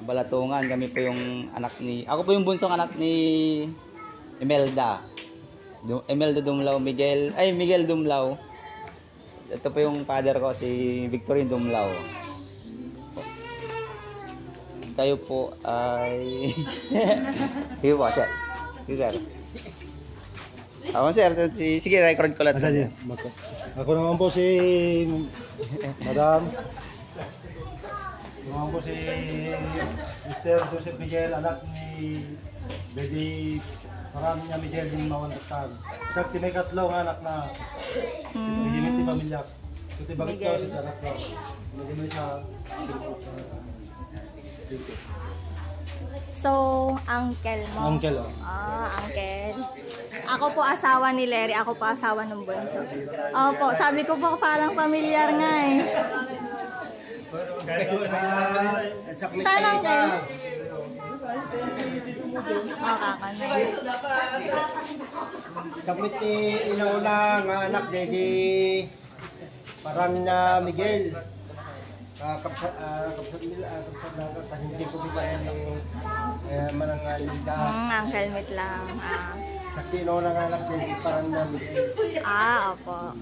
Balatungan, kami po yung anak ni... Ako po yung bunsong anak ni Imelda. Imelda Dumlao, Miguel Dumlao. Ito po yung father ko, si Victorine Dumlao. Kayo po ay... Sige po, sir. Sige, sir. Ako, sir. Sige, record ko lang. Ako naman po si Madam. Naman po si Mr. Joseph Miguel, anak ni Baby Parang niya Miguel din mawandakan. Sakti may katlong anak na hihimit ni pamilya. Kuti bakit ko si anak ko. Nagimay sa So, uncle mo? Uncle, oh. Uncle. Ako po asawa ni Larry, ako po asawa ng bunso. Opo, sabi ko po parang familiar nga eh. Saan uncle? Kakanay. Sakmit ni inauna nga anak dedi parang na Miguel. Kapsat lang kasinsin ko ba yung manangal ka. Uncle Mit lang. Sakti inauna nga anak dedi parang na Miguel. Opo.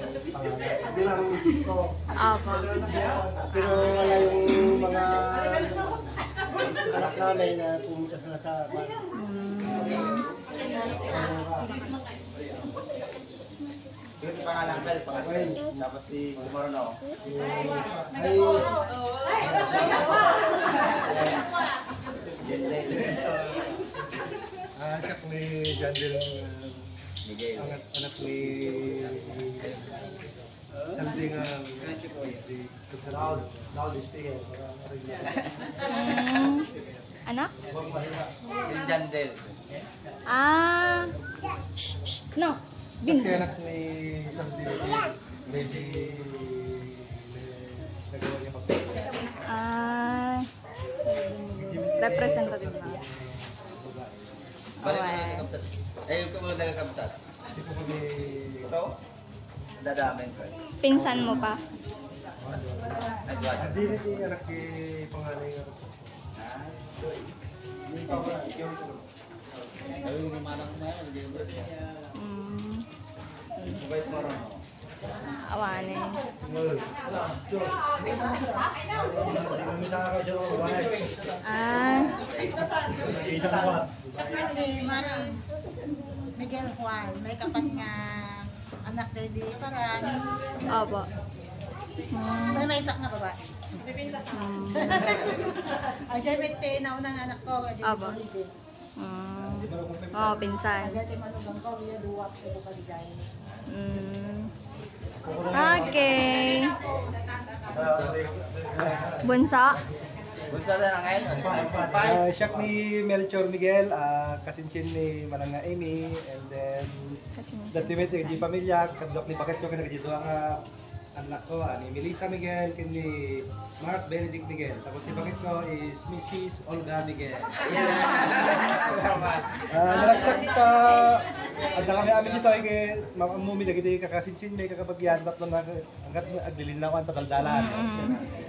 Hindi lang ang isip ko. Opo. Pero wala yung mga anak namin na pumunta sila sa Sige, ito pangalan ka, pangalan. Tapos si Marono. Anak ni Jandel Miguel. Anak ni something loud speaker. Anak? Si Jandel. No. Vince. Anak ni something Lady nagawa niya kapag. Representative na. Balik mo natin kapsat. Yung kumulong na kapsat. Hindi po kami... Ito? Dadamin ko. Pinsan mo pa? Hindi rin yung anak ni panganay nga. Ayun yung manang na yan. Hindi yung birthday. Mabait mo rin. Awanin. Sakmit ni Maris Miguel Juan, may kapat nga anak dedi parang. Opo. May isak nga baba. Ajay mete naunang anak ko. Opo. Pinsan. Ajay te manugang ko, iya duwak ko kaligay. Okay. Bunso? Bunso na lang ngayon. Siyak ni Melchor Miguel, kasinsin ni Mananga Amy, and then datimit ni pamilya, kadlok ni Bakit ko dito ang anak ko, ni Melissa Miguel, ni Mark Benedict Miguel. Tapos si Bakit ko is Mrs. Olga Miguel. Naragsak kita, anda kami amin dito, mamumi lagi di kakasinsin, may kakapagyan, tatlo na hanggat agdilin na ako ang tagaldalan.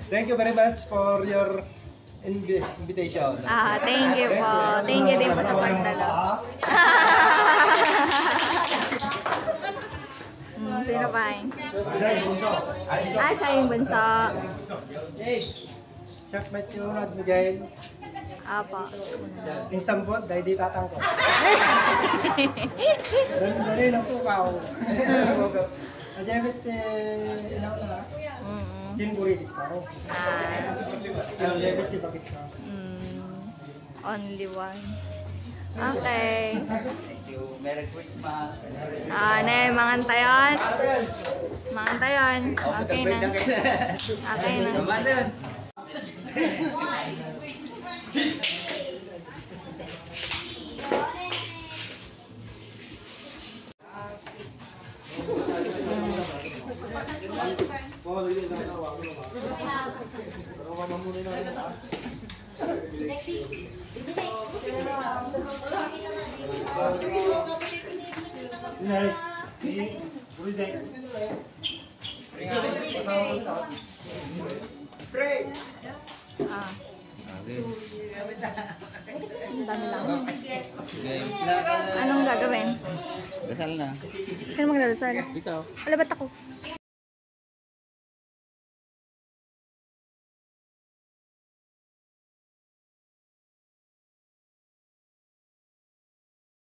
Thank you very much for your invitation. Thank you po. Thank you din po sa pagdalo. Sino pa yun? Siya yung bunso. Chef Matthew Rod Miguel. Apo. Insang bot, dahil di tatang ko. Dari lang po kao. Ajabit inaw na. Kinburi dito. Ajabit di bakit ka. Only one. Okay. Thank you. Merry Christmas. Mangantayon. Mangantayon. Okay na. Okay na. Sumandan. Okay. Ang dami lang. Okay. Anong gagawin? Dasal na. Sino magdadasal? Ikaw. Wala ba't ako?